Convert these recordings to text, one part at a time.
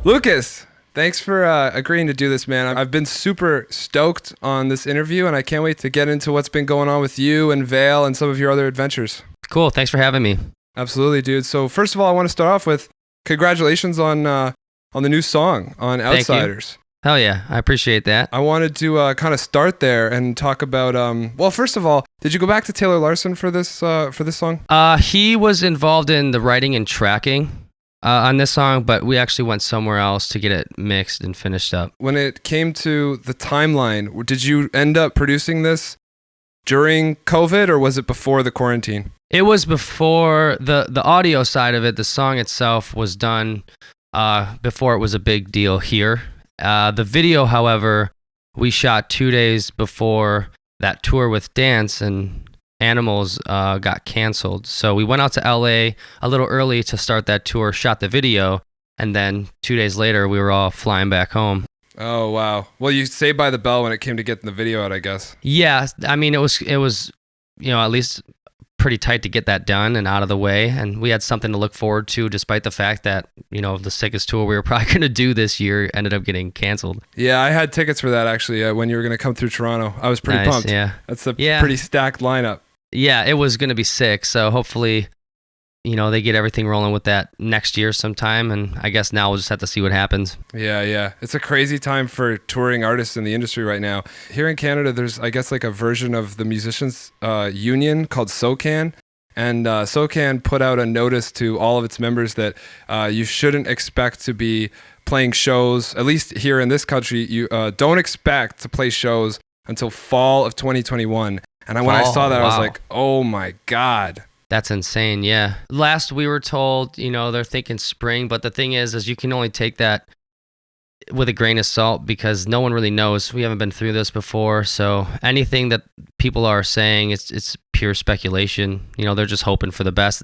Lucas, thanks for agreeing to do this, man. I've been super stoked on this interview, and I can't wait to get into what's been going on with you and Vale and some of your other adventures. Cool. Thanks for having me. Absolutely, dude. So first of all, I want to start off with congratulations on the new song on Outsiders. Hell yeah. I appreciate that. I wanted to kind of start there and talk about, well, first of all, did you go back to Taylor Larson for this song? He was involved in the writing and tracking on this song, but we actually went somewhere else to get it mixed and finished up. When it came to the timeline, did you end up producing this during COVID or was it before the quarantine? It was before the audio side of it. The song itself was done before it was a big deal here. The video, however, we shot 2 days before that tour with Dance and Animals got canceled. So we went out to LA a little early to start that tour, shot the video, and then 2 days later we were all flying back home. Oh, wow. Well, you saved by the bell when it came to getting the video out, I guess. Yeah, I mean, it was at least pretty tight to get that done and out of the way, and we had something to look forward to despite the fact that the sickest tour we were probably going to do this year ended up getting canceled. Yeah, I had tickets for that actually when you were going to come through Toronto. I was pretty pumped. Yeah, that's a pretty stacked lineup. Yeah, it was going to be sick, so hopefully they get everything rolling with that next year sometime, and I guess now we'll just have to see what happens. Yeah. It's a crazy time for touring artists in the industry right now. Here in Canada, there's, I guess, like a version of the musicians union called SOCAN, and SOCAN put out a notice to all of its members that you shouldn't expect to be playing shows, at least here in this country, you don't expect to play shows until fall of 2021. And when I saw that, wow. I was like, oh my God. That's insane, yeah. Last we were told, they're thinking spring, but the thing is you can only take that with a grain of salt because no one really knows. We haven't been through this before, so anything that people are saying, it's pure speculation. They're just hoping for the best.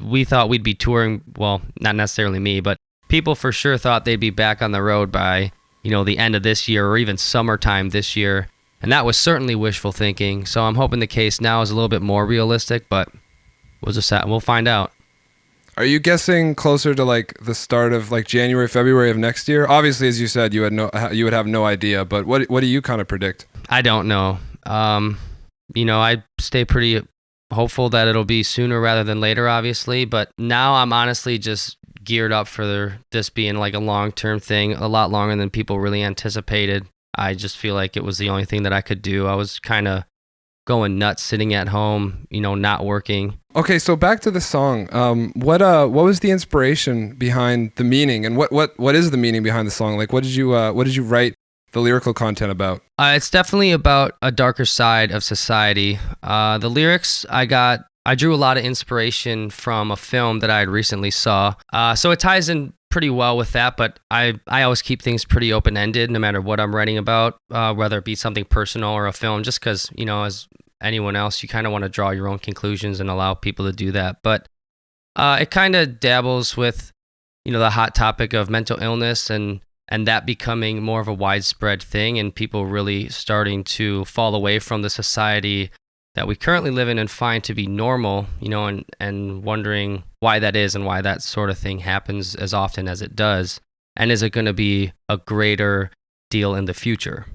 We thought we'd be touring, well, not necessarily me, but people for sure thought they'd be back on the road by, the end of this year or even summertime this year, and that was certainly wishful thinking. So I'm hoping the case now is a little bit more realistic, but we'll find out. Are you guessing closer to like the start of like January, February of next year? Obviously, as you said, you would have no idea, but what do you kind of predict? I don't know. I stay pretty hopeful that it'll be sooner rather than later, obviously, but now I'm honestly just geared up for this being like a long-term thing, a lot longer than people really anticipated. I just feel like it was the only thing that I could do. I was kind of going nuts sitting at home, not working. Okay, so back to the song. What was the inspiration behind the meaning, and what is the meaning behind the song? Like, what did you write the lyrical content about? It's definitely about a darker side of society. The lyrics I drew a lot of inspiration from a film that I had recently saw. So it ties in pretty well with that, but I always keep things pretty open-ended no matter what I'm writing about, whether it be something personal or a film, just because, as anyone else, you kind of want to draw your own conclusions and allow people to do that. But it kind of dabbles with, the hot topic of mental illness and that becoming more of a widespread thing and people really starting to fall away from the society that we currently live in and find to be normal, and wondering why that is and why that sort of thing happens as often as it does. And is it going to be a greater deal in the future?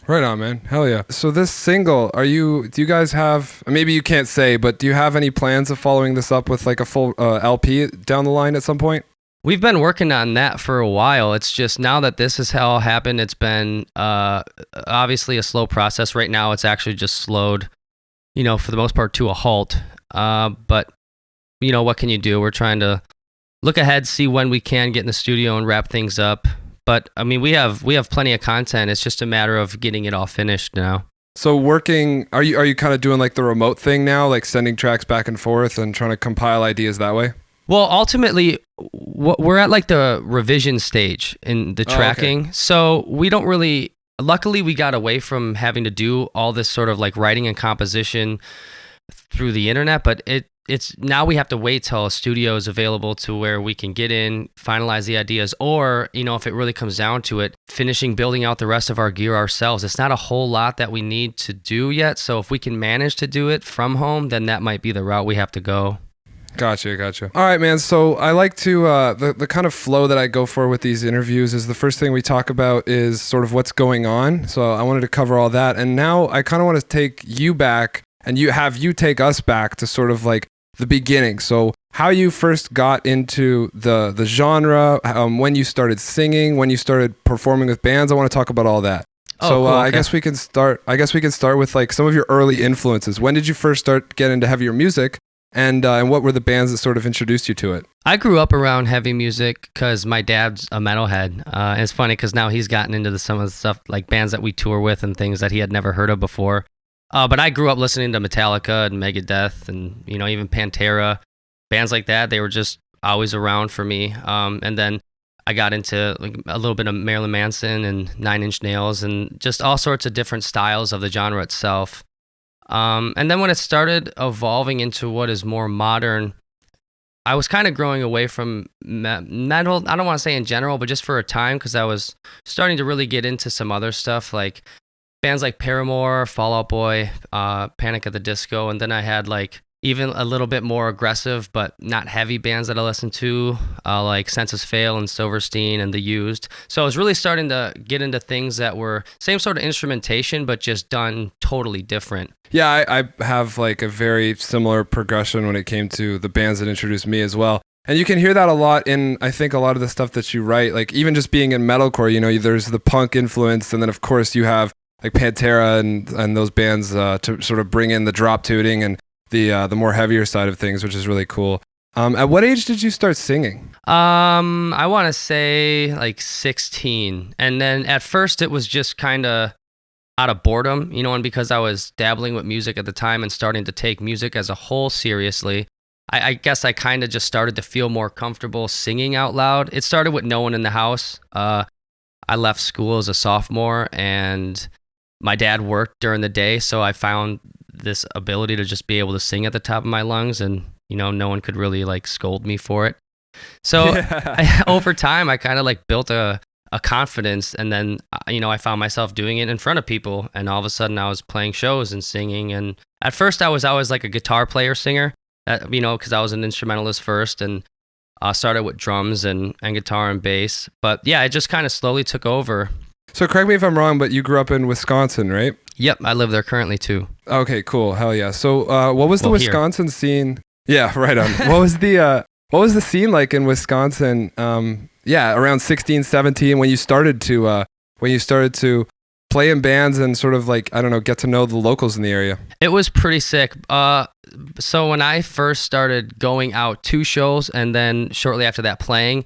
Right on, man. Hell yeah. So this single, do you guys have, maybe you can't say, but do you have any plans of following this up with like a full LP down the line at some point? We've been working on that for a while. It's just now that this has all happened, it's been obviously a slow process. Right now, it's actually just slowed, for the most part to a halt. But, what can you do? We're trying to look ahead, see when we can get in the studio and wrap things up. But, I mean, we have plenty of content. It's just a matter of getting it all finished now. So are you kind of doing like the remote thing now, like sending tracks back and forth and trying to compile ideas that way? Well, ultimately, we're at like the revision stage in the tracking. Okay. So we don't really... Luckily, we got away from having to do all this sort of like writing and composition through the internet, but it's now we have to wait till a studio is available to where we can get in, finalize the ideas, or, if it really comes down to it, finishing building out the rest of our gear ourselves. It's not a whole lot that we need to do yet, so if we can manage to do it from home, then that might be the route we have to go. Gotcha. All right, man. So I like to, the kind of flow that I go for with these interviews is the first thing we talk about is sort of what's going on. So I wanted to cover all that. And now I kind of want to take you back and have you take us back to sort of like the beginning. So how you first got into the genre, when you started singing, when you started performing with bands. I want to talk about all that. Oh, So cool, okay. I guess we can start with like some of your early influences. When did you first start getting into heavier music? And what were the bands that sort of introduced you to it? I grew up around heavy music because my dad's a metalhead. And it's funny because now he's gotten into some of the stuff like bands that we tour with and things that he had never heard of before. But I grew up listening to Metallica and Megadeth and, you know, even Pantera, bands like that. They were just always around for me. And then I got into like a little bit of Marilyn Manson and Nine Inch Nails and just all sorts of different styles of the genre itself. And then when it started evolving into what is more modern, I was kind of growing away from metal. I don't want to say in general, but just for a time because I was starting to really get into some other stuff like bands like Paramore, Fall Out Boy, Panic at the Disco, and then I had like even a little bit more aggressive but not heavy bands that I listened to, like Senses Fail and Silverstein and The Used. So I was really starting to get into things that were same sort of instrumentation but just done totally different. Yeah, I have like a very similar progression when it came to the bands that introduced me as well. And you can hear that a lot in, I think, a lot of the stuff that you write. Like even just being in metalcore, you know, there's the punk influence, and then of course you have like Pantera and those bands to sort of bring in the drop tooting and the more heavier side of things, which is really cool. At what age did you start singing? I want to say like 16. And then at first it was just kind of out of boredom, you know, and because I was dabbling with music at the time and starting to take music as a whole seriously, I guess I kind of just started to feel more comfortable singing out loud. It started with no one in the house. I left school as a sophomore and my dad worked during the day, so I found this ability to just be able to sing at the top of my lungs, and you know, no one could really like scold me for it. So over time, I kind of like built a confidence, and then you know, I found myself doing it in front of people, and all of a sudden I was playing shows and singing. And at first I was always like a guitar player singer, you know, because I was an instrumentalist first, and started with drums and guitar and bass. But yeah, it just kind of slowly took over. So correct me if I'm wrong, but you grew up in Wisconsin, right? Yep, I live there currently too. Okay, cool. Hell yeah. So what was the Wisconsin scene? Yeah, right on. What was the scene like in Wisconsin? Around 16, 17 when you started to play in bands and sort of like, I don't know, get to know the locals in the area. It was pretty sick. So when I first started going out to shows and then shortly after that playing,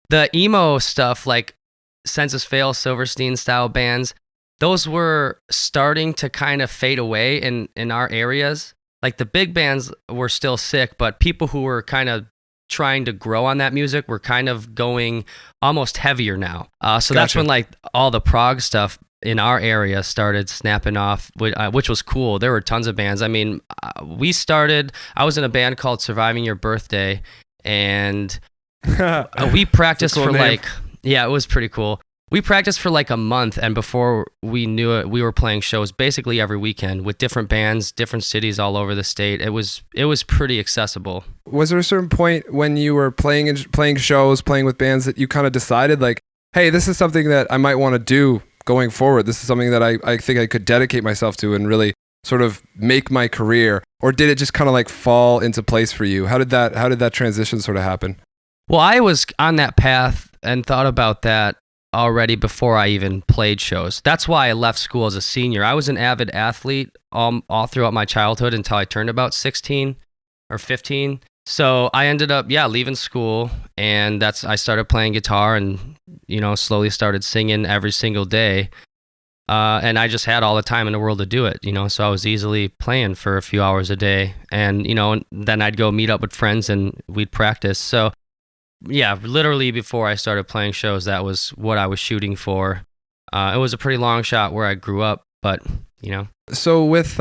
the emo stuff like Senses Fail, Silverstein style bands, those were starting to kind of fade away in our areas. Like the big bands were still sick, but people who were kind of trying to grow on that music were kind of going almost heavier now. So that's when like all the prog stuff in our area started snapping off, which was cool. There were tons of bands. I mean, I was in a band called Surviving Your Birthday, and we practiced for like, yeah, it was pretty cool. We practiced for like a month, and before we knew it, we were playing shows basically every weekend with different bands, different cities all over the state. It was pretty accessible. Was there a certain point when you were playing shows, playing with bands that you kind of decided like, hey, this is something that I might want to do going forward. This is something that I think I could dedicate myself to and really sort of make my career? Or did it just kind of like fall into place for you? How did that transition sort of happen? Well, I was on that path and thought about that already before I even played shows. That's why I left school as a senior. I was an avid athlete all throughout my childhood until I turned about 16 or 15. So I ended up, leaving school, and I started playing guitar and, you know, slowly started singing every single day. And I just had all the time in the world to do it, you know, so I was easily playing for a few hours a day. And, you know, then I'd go meet up with friends and we'd practice. So yeah, literally before I started playing shows, that was what I was shooting for. It was a pretty long shot where I grew up, but you know. So with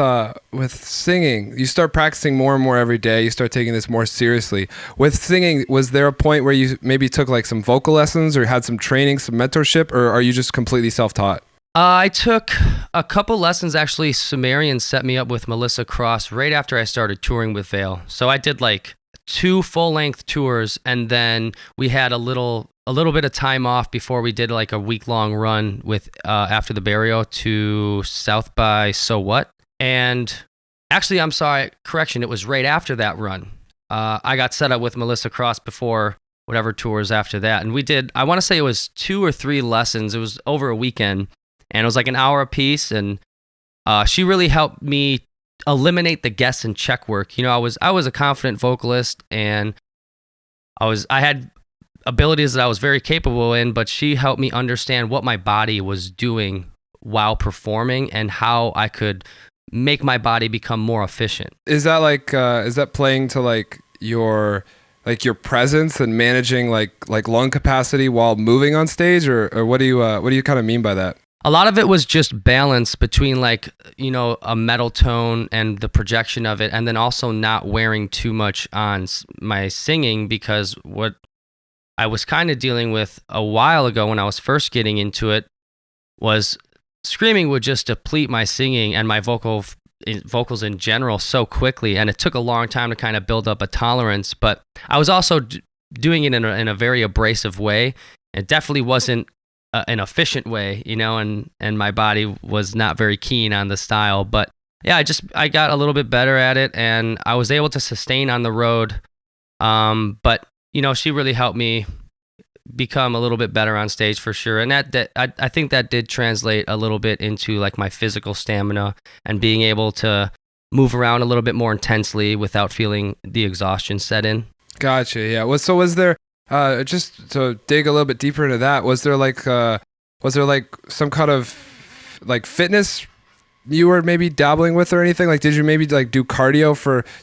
singing, you start practicing more and more every day. You start taking this more seriously. With singing, was there a point where you maybe took like some vocal lessons or had some training, some mentorship, or are you just completely self-taught? I took a couple lessons. Actually, Sumerian set me up with Melissa Cross right after I started touring with Veil. So I did like 2 full-length tours, and then we had a little bit of time off before we did like a week-long run with after the burial to South by So What. And actually, I'm sorry, correction, it was right after that run. I got set up with Melissa Cross before whatever tours after that, and we did, I want to say it was 2 or 3 lessons. It was over a weekend, and it was like an hour a piece, and she really helped me eliminate the guess and check work. You know, I was a confident vocalist, and I had abilities that I was very capable in, but she helped me understand what my body was doing while performing and how I could make my body become more efficient. Is that like is that playing to like your presence and managing like lung capacity while moving on stage, or what do you kind of mean by that? A lot of it was just balance between like, you know, a metal tone and the projection of it, and then also not wearing too much on my singing, because what I was kind of dealing with a while ago when I was first getting into it was screaming would just deplete my singing and my vocals in general so quickly, and it took a long time to kind of build up a tolerance. But I was also doing it in a very abrasive way. It definitely wasn't an efficient way, you know, and my body was not very keen on the style. But yeah, I got a little bit better at it, and I was able to sustain on the road. But you know, she really helped me become a little bit better on stage for sure. And I think that did translate a little bit into like my physical stamina and being able to move around a little bit more intensely without feeling the exhaustion set in. Gotcha. Yeah. So was there, just to dig a little bit deeper into that, was there like some kind of like fitness you were maybe dabbling with or anything? Like, did you maybe like do cardio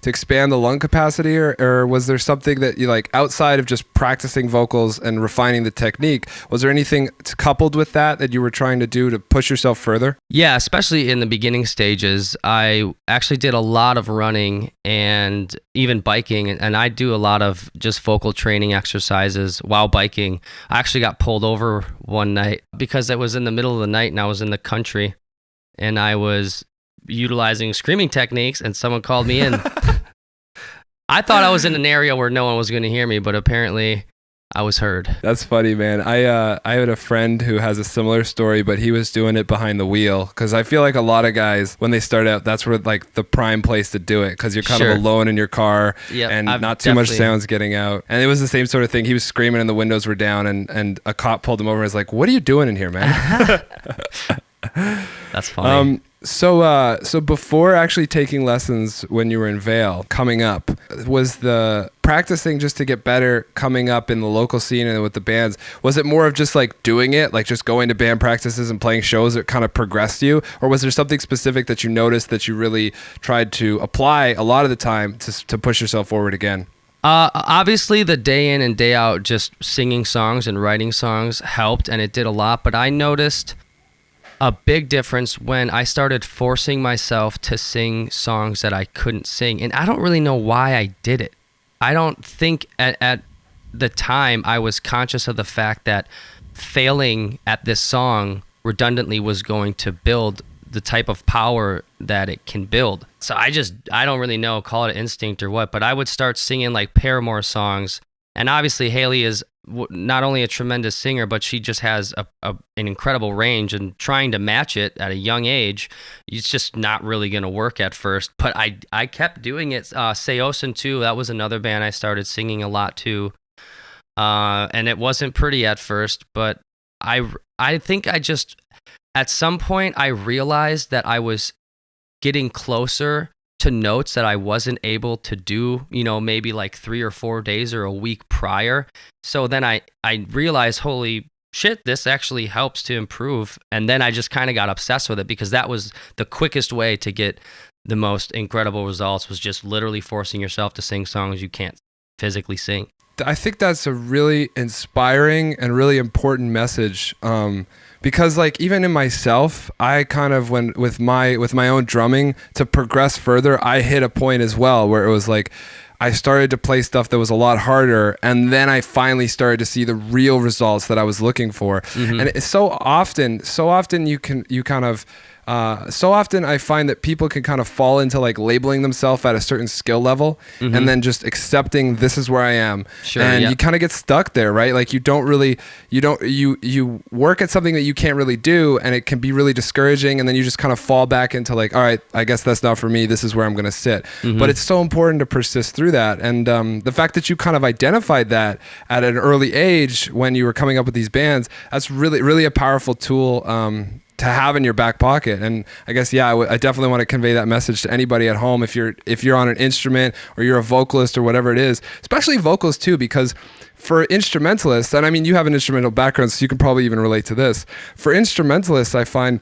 to expand the lung capacity, or was there something that you like outside of just practicing vocals and refining the technique? Was there anything coupled with that you were trying to do to push yourself further? Yeah, especially in the beginning stages. I actually did a lot of running and even biking, and I do a lot of just vocal training exercises while biking. I actually got pulled over one night because it was in the middle of the night and I was in the country, and I was utilizing screaming techniques, and someone called me in. I thought I was in an area where no one was going to hear me, but apparently I was heard. That's funny, man. I had a friend who has a similar story, but he was doing it behind the wheel, because I feel like a lot of guys, when they start out, that's where like the prime place to do it, because you're kind of alone in your car, and not too much sound's getting out. And it was the same sort of thing. He was screaming and the windows were down, and a cop pulled him over and was like, "What are you doing in here, man?" That's funny. So before actually taking lessons when you were in Vail, coming up, was the practicing just to get better coming up in the local scene and with the bands, was it more of just like doing it, like just going to band practices and playing shows that kind of progressed you? Or was there something specific that you noticed that you really tried to apply a lot of the time to push yourself forward again? Obviously the day in and day out, just singing songs and writing songs helped, and it did a lot, but I noticed a big difference when I started forcing myself to sing songs that I couldn't sing. And I don't really know why I did it. I don't think at the time I was conscious of the fact that failing at this song redundantly was going to build the type of power that it can build. So I don't really know, call it instinct or what, but I would start singing like Paramore songs. And obviously Haley is not only a tremendous singer, but she just has an incredible range, and trying to match it at a young age, it's just not really going to work at first. But I kept doing it. Seosin too, that was another band I started singing a lot to. And it wasn't pretty at first, but I think at some point I realized that I was getting closer to notes that I wasn't able to do, you know, maybe like 3 or 4 days or a week prior. So then I realized, holy shit, this actually helps to improve. And then I just kind of got obsessed with it, because that was the quickest way to get the most incredible results, was just literally forcing yourself to sing songs you can't physically sing. I think that's a really inspiring and really important message. Because like even in myself, I kind of went with my own drumming to progress further. I hit a point as well where it was like I started to play stuff that was a lot harder, and then I finally started to see the real results that I was looking for. Mm-hmm. And it's so often you kind of so often I find that people can kind of fall into like labeling themselves at a certain skill level and then just accepting this is where I am. Sure, and yeah. you kind of get stuck there, right? Like you work at something that you can't really do, and it can be really discouraging, and then you just kind of fall back into like, all right, I guess that's not for me. This is where I'm going to sit. But it's so important to persist through that. And the fact that you kind of identified that at an early age when you were coming up with these bands, that's really, really a powerful tool to have in your back pocket. And I guess, I definitely want to convey that message to anybody at home. If you're on an instrument or you're a vocalist or whatever it is, especially vocals too, because for instrumentalists, and I mean, you have an instrumental background, so you can probably even relate to this. For instrumentalists, I find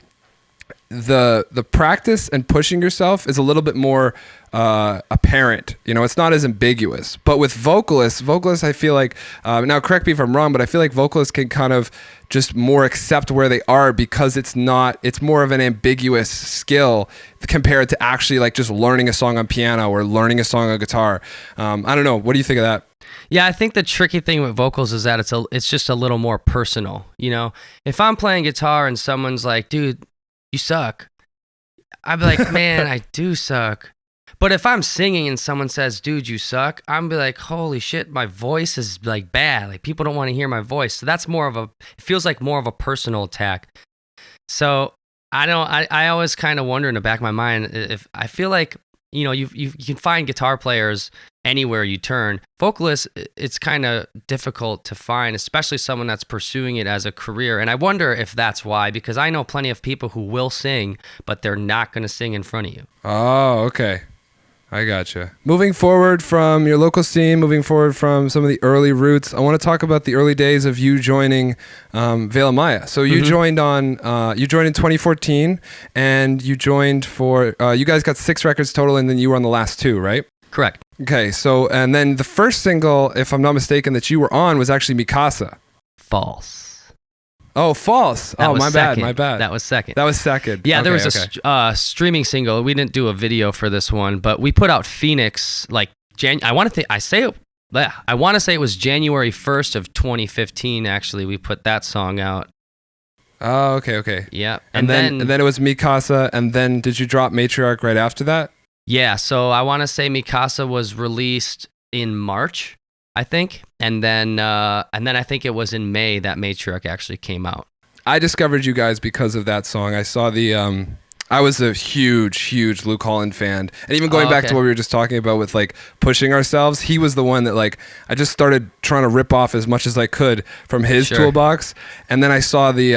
the practice and pushing yourself is a little bit more apparent. It's not as ambiguous. But with vocalists, I feel like, now correct me if I'm wrong, but I feel like vocalists can kind of just more accept where they are because it's more of an ambiguous skill compared to actually like just learning a song on piano or learning a song on guitar. I don't know. What do you think of that? Yeah, I think the tricky thing with vocals is that it's just a little more personal. If I'm playing guitar and someone's like, dude, you suck, I'd be like, man, I do suck. But if I'm singing and someone says, dude, you suck, I'm be like, holy shit, my voice is like bad. Like people don't want to hear my voice. So that's it feels like more of a personal attack. So I always kind of wonder in the back of my mind if I feel like, you can find guitar players anywhere you turn. Vocalists, it's kind of difficult to find, especially someone that's pursuing it as a career. And I wonder if that's why, because I know plenty of people who will sing, but they're not going to sing in front of you. Oh, okay. I gotcha. Moving forward from your local scene, moving forward from some of the early roots, I want to talk about the early days of you joining Veil of Maya. So you joined in 2014, and you joined for, you guys got 6 records total, and then you were on the last 2, right? Correct. Okay, so, and then the first single, if I'm not mistaken, that you were on was actually Mikasa. False. Oh, false. That oh, was my second. bad. That was second. Okay, Yeah, there was a streaming single. We didn't do a video for this one, but we put out Phoenix like I want to say it was January 1st of 2015. Actually, we put that song out. Oh, okay. Yeah, and then it was Mikasa, and then did you drop Matriarch right after that? Yeah, so I want to say Mikasa was released in March, I think, and then I think it was in May that Matriarch actually came out. I discovered you guys because of that song. I saw I was a huge Luke Holland fan. And even going back to what we were just talking about with like pushing ourselves, he was the one that like I just started trying to rip off as much as I could from his toolbox. And then I saw the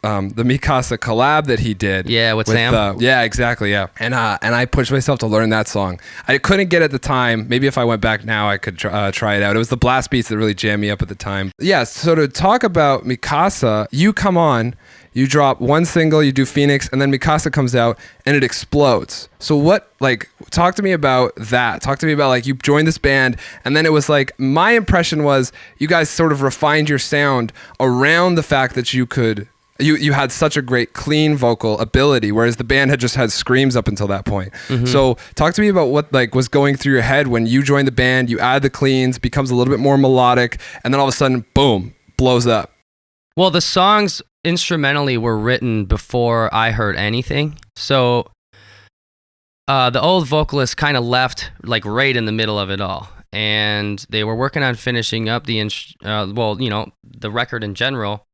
Mikasa collab that he did. Yeah, with Sam. Yeah, exactly. Yeah. And I pushed myself to learn that song. I couldn't get it at the time. Maybe if I went back now, I could try it out. It was the blast beats that really jammed me up at the time. Yeah. So to talk about Mikasa, you come on. You drop one single, you do Phoenix, and then Mikasa comes out and it explodes. So talk to me about that. Talk to me about like you joined this band, and then it was like, my impression was you guys sort of refined your sound around the fact that you had such a great clean vocal ability, whereas the band had just had screams up until that point. So talk to me about what like was going through your head when you joined the band, you add the cleans, becomes a little bit more melodic, and then all of a sudden, boom, blows up. Well, the songs instrumentally were written before I heard anything. So the old vocalist kind of left like right in the middle of it all. And they were working on finishing up the record in general.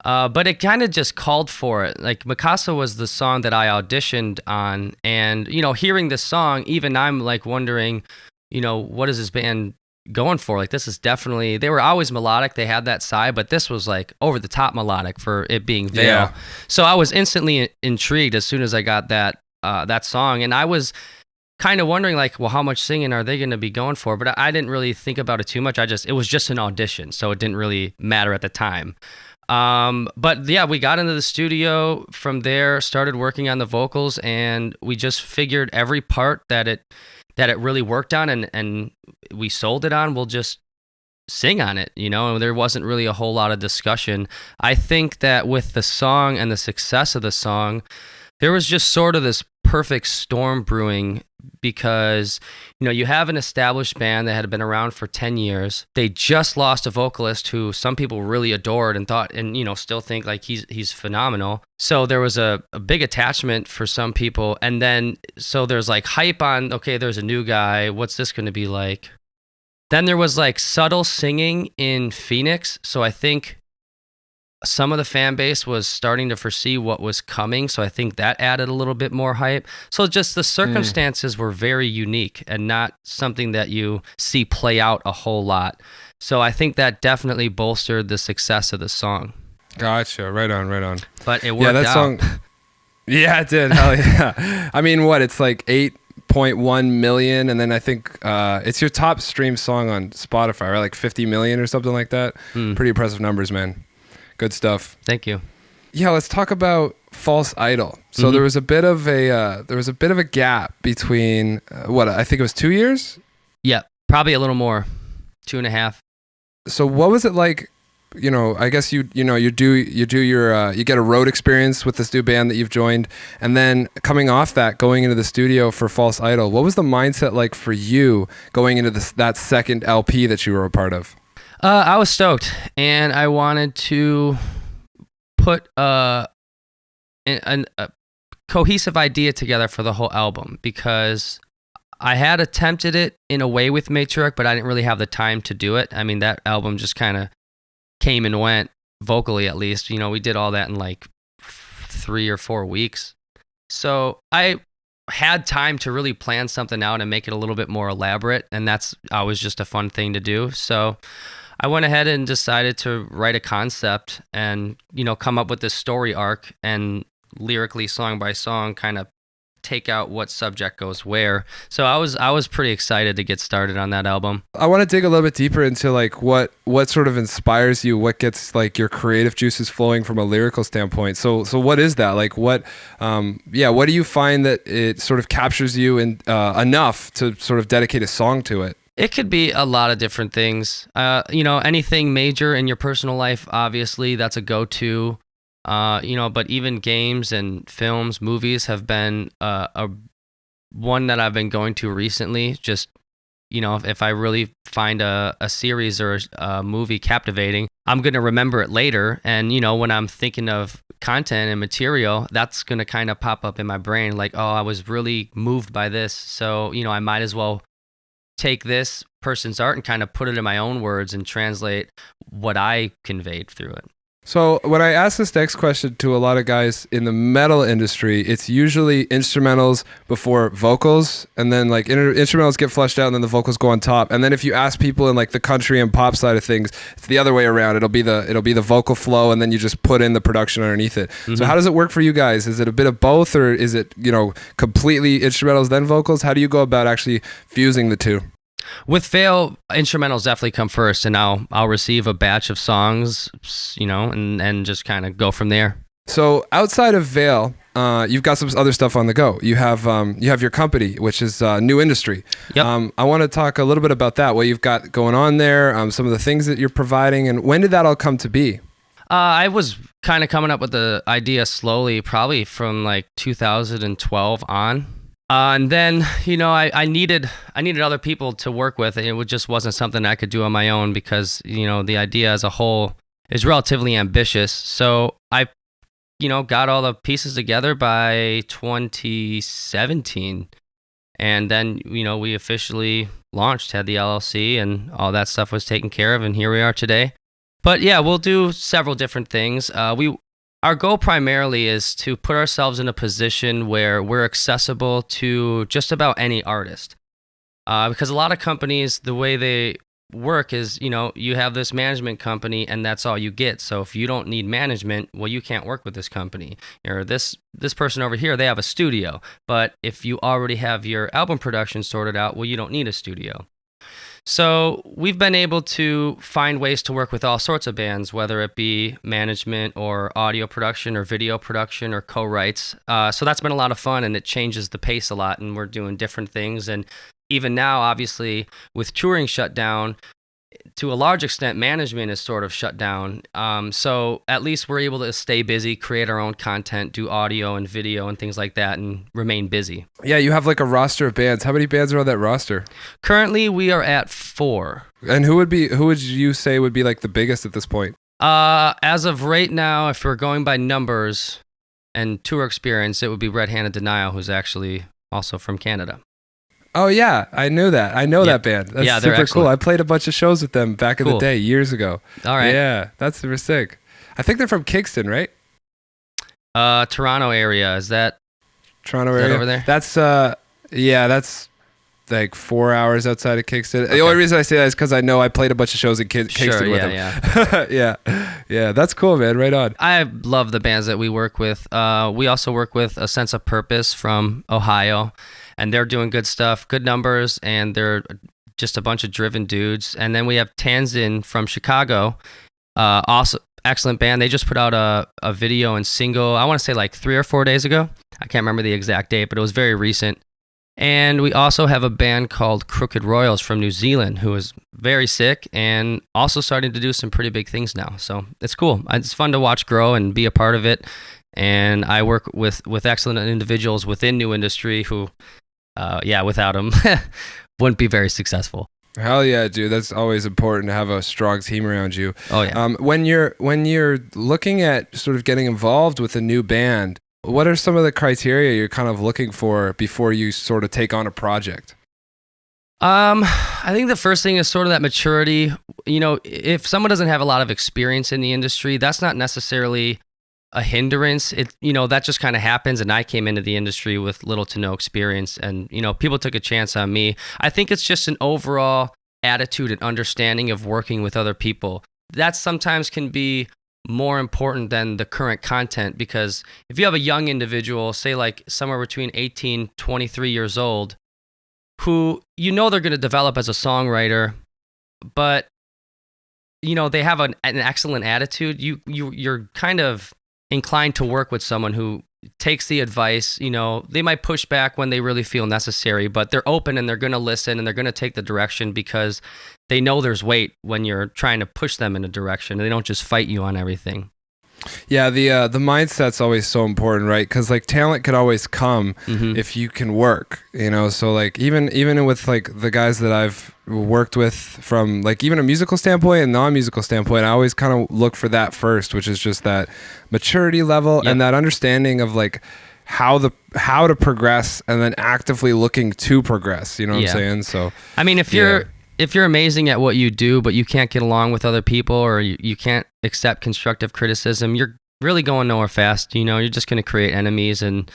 But it kind of just called for it. Like Mikasa was the song that I auditioned on. And, hearing this song, even I'm like wondering, what is this band going for? Like this is definitely, they were always melodic, they had that side, but this was like over the top melodic for it being Veil. Yeah. So I was instantly intrigued as soon as I got that song, and I was kind of wondering like, well, how much singing are they going to be going for? But I didn't really think about it too much. It was just an audition, so it didn't really matter at the time. But yeah, we got into the studio from there, started working on the vocals, and we just figured every part that it really worked on and we sold it on, we'll just sing on it, and there wasn't really a whole lot of discussion. I think that with the song and the success of the song, there was just sort of this perfect storm brewing because, you have an established band that had been around for 10 years. They just lost a vocalist who some people really adored and thought, and, still think like he's phenomenal. So there was a big attachment for some people. And then, so there's like hype on, okay, there's a new guy. What's this going to be like? Then there was like subtle singing in Phoenix. So I think some of the fan base was starting to foresee what was coming. So I think that added a little bit more hype. So just the circumstances were very unique and not something that you see play out a whole lot. So I think that definitely bolstered the success of the song. Gotcha. Right on. But it worked out. Song. Yeah, it did. Hell yeah. I mean, it's like 8.1 million, and then I think it's your top stream song on Spotify, right? Like 50 million or something like that. Pretty impressive numbers, man. Good stuff. Thank you. Yeah, let's talk about False Idol. So there was a bit of a gap between I think it was 2 years. Yeah, probably a little more, 2.5. So what was it like? I guess you get a road experience with this new band that you've joined, and then coming off that, going into the studio for False Idol. What was the mindset like for you going into that second LP that you were a part of? I was stoked, and I wanted to put a cohesive idea together for the whole album, because I had attempted it in a way with Matriarch, but I didn't really have the time to do it. I mean, that album just kind of came and went, vocally at least. We did all that in like 3 or 4 weeks. So I had time to really plan something out and make it a little bit more elaborate, and that's always just a fun thing to do. So I went ahead and decided to write a concept and, come up with this story arc, and lyrically, song by song, kind of take out what subject goes where. So I was pretty excited to get started on that album. I want to dig a little bit deeper into like what sort of inspires you, what gets like your creative juices flowing from a lyrical standpoint. So what is that? Like what do you find that it sort of captures you enough to sort of dedicate a song to it? It could be a lot of different things. Anything major in your personal life, obviously, that's a go-to. But even games and films, movies have been one that I've been going to recently. Just, if I really find a series or a movie captivating, I'm going to remember it later. And, when I'm thinking of content and material, that's going to kind of pop up in my brain. Like, oh, I was really moved by this. So, I might as well take this person's art and kind of put it in my own words and translate what I conveyed through it. So when I ask this next question to a lot of guys in the metal industry, it's usually instrumentals before vocals, and then like instrumentals get fleshed out and then the vocals go on top. And then if you ask people in like the country and pop side of things, it's the other way around. It'll be the vocal flow, and then you just put in the production underneath it. Mm-hmm. So how does it work for you guys? Is it a bit of both, or is it, completely instrumentals then vocals? How do you go about actually fusing the two? With Veil, instrumentals definitely come first, and I'll receive a batch of songs, and just kind of go from there. So outside of Veil, you've got some other stuff on the go. You have your company, which is New Industry. Yep. I want to talk a little bit about that, what you've got going on there, some of the things that you're providing, and when did that all come to be? I was kind of coming up with the idea slowly, probably from like 2012 on. And then, I needed other people to work with. It just wasn't something I could do on my own because, the idea as a whole is relatively ambitious. So I, got all the pieces together by 2017. And then, we officially launched, had the LLC, and all that stuff was taken care of. And here we are today. But yeah, we'll do several different things. Our goal primarily is to put ourselves in a position where we're accessible to just about any artist. Because a lot of companies, the way they work is, you have this management company and that's all you get. So if you don't need management, well, you can't work with this company. Or this person over here, they have a studio. But if you already have your album production sorted out, well, you don't need a studio. So we've been able to find ways to work with all sorts of bands, whether it be management or audio production or video production or co-writes. So that's been a lot of fun, and it changes the pace a lot, and we're doing different things. And even now, obviously, with touring shut down, to a large extent, management is sort of shut down. So at least we're able to stay busy, create our own content, do audio and video and things like that, and remain busy. Yeah, you have like a roster of bands. How many bands are on that roster? Currently, we are at 4. And who would you say would be like the biggest at this point? As of right now, if we're going by numbers and tour experience, it would be Red Handed Denial, who's actually also from Canada. Oh yeah, I knew that. I know that band. That's super cool. I played a bunch of shows with them back in the day, years ago. All right. Yeah, that's super sick. I think they're from Kingston, right? Toronto area. Is that Toronto area over there? That's that's like 4 hours outside of Kingston. Okay. The only reason I say that is because I know I played a bunch of shows in Kingston with them. Yeah, that's cool, man. Right on. I love the bands that we work with. We also work with A Sense of Purpose from Ohio, and they're doing good stuff, good numbers, and they're just a bunch of driven dudes. And then we have Tanzin from Chicago, also excellent band. They just put out a video and single, I want to say like 3 or 4 days ago. I can't remember the exact date, but it was very recent. And we also have a band called Crooked Royals from New Zealand, who is very sick and also starting to do some pretty big things now. So it's cool. It's fun to watch grow and be a part of it. And I work with excellent individuals within New Industry who, without them, wouldn't be very successful. Hell yeah, dude. That's always important to have a strong team around you. Oh yeah. When you're looking at sort of getting involved with a new band, what are some of the criteria you're kind of looking for before you sort of take on a project? I think the first thing is sort of that maturity. You know, if someone doesn't have a lot of experience in the industry, that's not necessarily a hindrance. That just kind of happens. And I came into the industry with little to no experience, and, people took a chance on me. I think it's just an overall attitude and understanding of working with other people. That sometimes can be more important than the current content, because if you have a young individual, say like somewhere between 18, 23 years old, who they're going to develop as a songwriter, but they have an excellent attitude, you're kind of inclined to work with someone who takes the advice. They might push back when they really feel necessary, but they're open and they're going to listen and they're going to take the direction because they know there's weight when you're trying to push them in a direction. They don't just fight you on everything. Yeah, the mindset's always so important, right? Because like talent could always come if you can work, So like even with like the guys that I've worked with from like even a musical standpoint and non-musical standpoint, I always kind of look for that first, which is just that maturity level and that understanding of like how to progress, and then actively looking to progress. You know what I'm saying? So I mean, if you're amazing at what you do, but you can't get along with other people, or you can't accept constructive criticism, you're really going nowhere fast. You're just going to create enemies and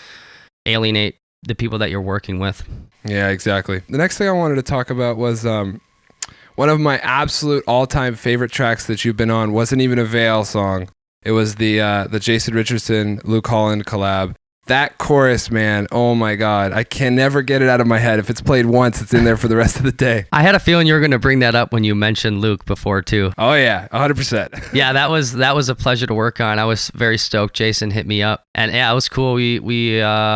alienate the people that you're working with. Yeah, exactly. The next thing I wanted to talk about was one of my absolute all-time favorite tracks that you've been on. Wasn't even a Veil song. It was the Jason Richardson, Luke Holland collab. That chorus, man, oh my God. I can never get it out of my head. If it's played once, it's in there for the rest of the day. I had a feeling you were going to bring that up when you mentioned Luke before, too. Oh, yeah, 100%. Yeah, that was a pleasure to work on. I was very stoked. Jason hit me up. And yeah, it was cool. We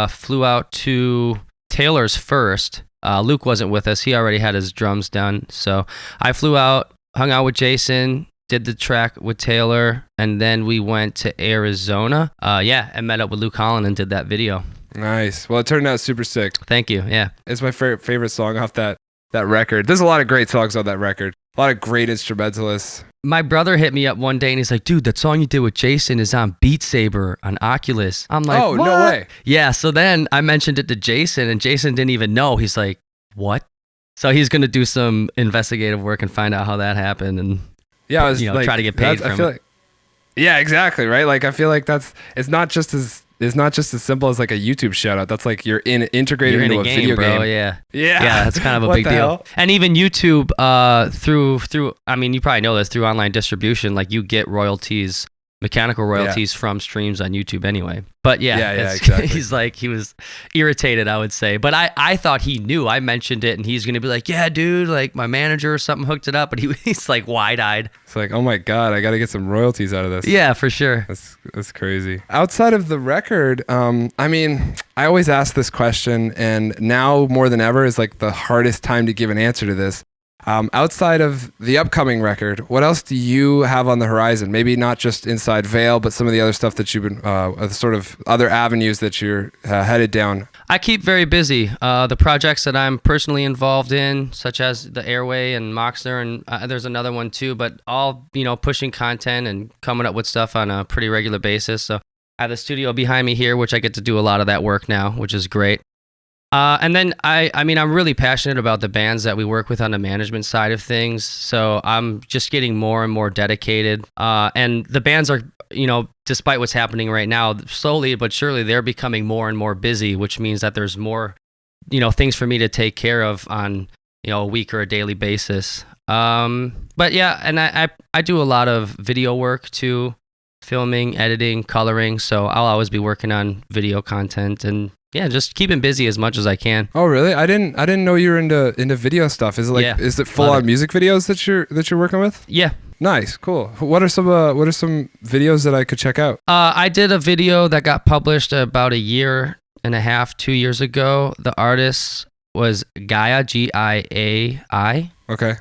flew out to Taylor's first. Luke wasn't with us. He already had his drums done. So I flew out, hung out with Jason, did the track with Taylor, and then we went to Arizona. And met up with Luke Holland and did that video. Nice. Well, it turned out super sick. Thank you. Yeah. It's my favorite song off that record. There's a lot of great songs on that record. A lot of great instrumentalists. My brother hit me up one day and he's like, dude, that song you did with Jason is on Beat Saber on Oculus. I'm like, oh, what? No way. Yeah. So then I mentioned it to Jason and Jason didn't even know. He's like, what? So he's going to do some investigative work and find out how that happened. And yeah, I was like, try to get paid from it. Yeah, exactly, right? Like I feel like it's not just as simple as like a YouTube shout out. That's like you're integrated into a video bro. game. Yeah. Yeah. That's kind of a big deal. Hell? And even YouTube, through I mean, you probably know this, through online distribution, like you get royalties, mechanical royalties from streams on YouTube anyway. But exactly. He was irritated, I would say. But I thought he knew. I mentioned it and he's going to be like, yeah, dude, like my manager or something hooked it up. But he's like wide-eyed. It's like, oh my God, I got to get some royalties out of this. Yeah, for sure. That's crazy. Outside of the record, I mean, I always ask this question, and now more than ever is like the hardest time to give an answer to this. Outside of the upcoming record, what else do you have on the horizon? Maybe not just Inside Veil, but some of the other stuff that you've been, sort of other avenues that you're headed down. I keep very busy. The projects that I'm personally involved in, such as the Airway and Moxner, and there's another one too, but all, pushing content and coming up with stuff on a pretty regular basis. So I have the studio behind me here, which I get to do a lot of that work now, which is great. And then I'm really passionate about the bands that we work with on the management side of things. So I'm just getting more and more dedicated. And the bands are, despite what's happening right now, slowly but surely they're becoming more and more busy, which means that there's more, things for me to take care of on, a week or a daily basis. But yeah, and I do a lot of video work too, filming, editing, coloring. So I'll always be working on video content and yeah, just keeping busy as much as I can. Oh, really? I didn't know you were into video stuff. Is it is it full on music videos that you're working with? Yeah. Nice, cool. What are some videos that I could check out? I did a video that got published about a year and a half, 2 years ago. The artist was Gaia, Giai. Okay.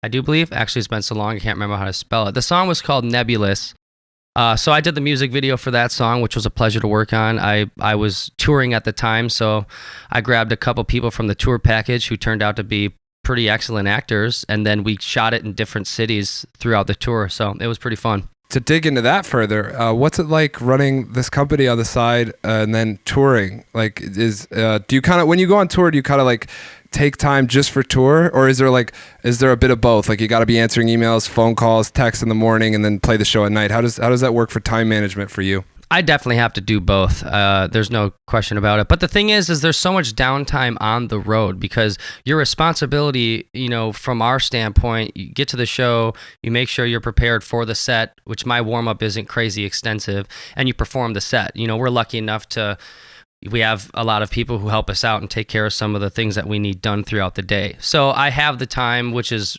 I do believe. Actually, it's been so long I can't remember how to spell it. The song was called Nebulous. So I did the music video for that song, which was a pleasure to work on. I was touring at the time, so I grabbed a couple people from the tour package who turned out to be pretty excellent actors, and then we shot it in different cities throughout the tour, so it was pretty fun. To dig into that further, what's it like running this company on the side and then touring? Like, do you kind of, when you go on tour, do you kind of like take time just for tour, or is there a bit of both? Like, you got to be answering emails, phone calls, texts in the morning, and then play the show at night. How does that work for time management for you? I definitely have to do both. There's no question about it. But the thing is there's so much downtime on the road because your responsibility, from our standpoint, you get to the show, you make sure you're prepared for the set, which my warm-up isn't crazy extensive, and you perform the set. We're lucky enough we have a lot of people who help us out and take care of some of the things that we need done throughout the day. So I have the time, which is,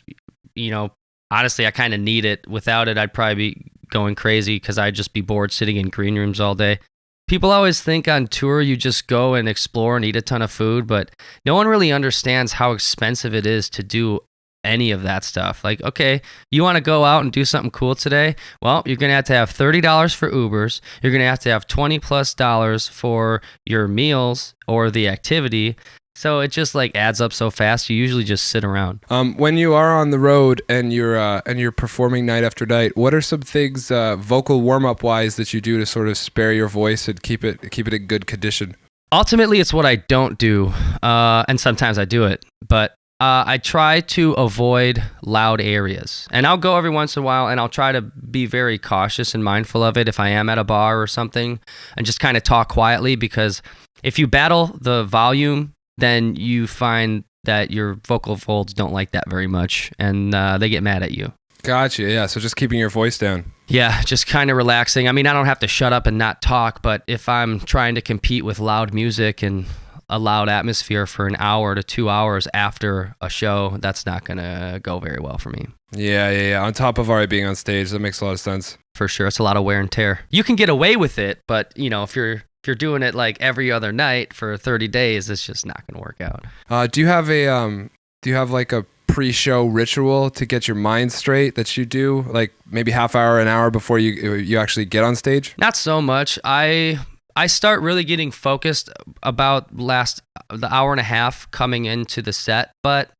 honestly, I kind of need it. Without it, I'd probably be going crazy because I'd just be bored sitting in green rooms all day. People always think on tour you just go and explore and eat a ton of food, but no one really understands how expensive it is to do any of that stuff. Like, okay, you want to go out and do something cool today? Well, you're going to have $30 for Ubers. You're going to have $20+ for your meals or the activity. So it just like adds up so fast. You usually just sit around. When you are on the road and you're performing night after night, what are some things vocal warm up wise that you do to sort of spare your voice and keep it in good condition? Ultimately, it's what I don't do, and sometimes I do it, but I try to avoid loud areas. And I'll go every once in a while, and I'll try to be very cautious and mindful of it if I am at a bar or something, and just kind of talk quietly, because if you battle the volume, then you find that your vocal folds don't like that very much, and they get mad at you. Gotcha, yeah. So just keeping your voice down. Yeah, just kind of relaxing. I mean, I don't have to shut up and not talk, but if I'm trying to compete with loud music and a loud atmosphere for an hour to 2 hours after a show, that's not going to go very well for me. Yeah. On top of already being on stage, that makes a lot of sense. For sure. It's a lot of wear and tear. You can get away with it, but, if you're doing it like every other night for 30 days, it's just not going to work out. Do you have like a pre-show ritual to get your mind straight that you do, like maybe half hour, an hour before you actually get on stage? Not so much. I start really getting focused about the hour and a half coming into the set, but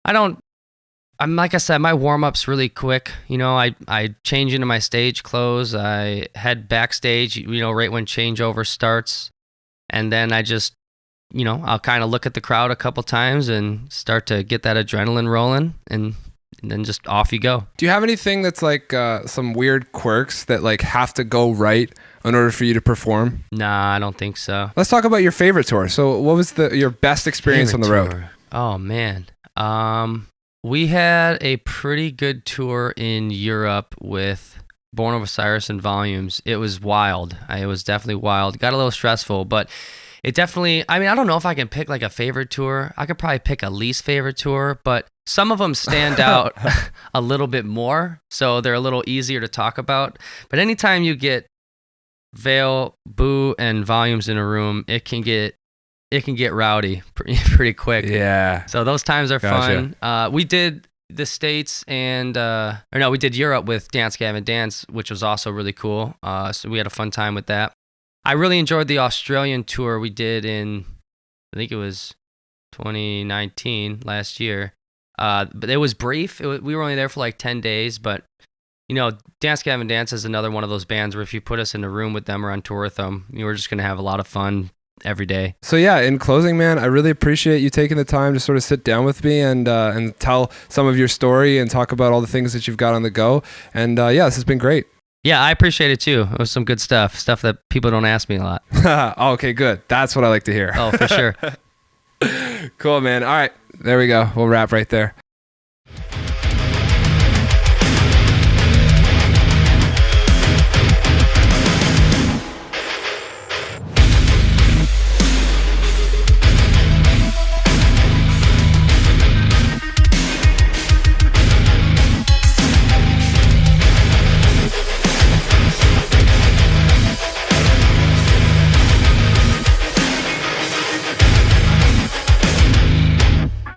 I'm like I said, my warm-up's really quick. I change into my stage clothes. I head backstage, right when changeover starts. And then I just, I'll kind of look at the crowd a couple times and start to get that adrenaline rolling, and then just off you go. Do you have anything that's like some weird quirks that like have to go right in order for you to perform? Nah, I don't think so. Let's talk about your favorite tour. So what was your best experience on the road? Oh, man. We had a pretty good tour in Europe with Born of Osiris and Volumes. It was wild. It was definitely wild. Got a little stressful, but it definitely, I don't know if I can pick like a favorite tour. I could probably pick a least favorite tour, but some of them stand out a little bit more, so they're a little easier to talk about. But anytime you get Veil, Boo, and Volumes in a room, it can get it can get rowdy pretty quick. Yeah. So those times are Gotcha. fun. We did the States we did Europe with Dance Gavin Dance, which was also really cool. So we had a fun time with that. I really enjoyed the Australian tour we did in, I think it was 2019, last year. But it was brief. We were only there for like 10 days, but Dance Gavin Dance is another one of those bands where if you put us in a room with them or on tour with them, we're just going to have a lot of fun every day. So yeah, in closing, man, I really appreciate you taking the time to sort of sit down with me and tell some of your story and talk about all the things that you've got on the go. And this has been great. Yeah, I appreciate it too. It was some good stuff that people don't ask me a lot. Okay, good. That's what I like to hear. Oh, for sure. Cool, man. All right, there we go. We'll wrap right there.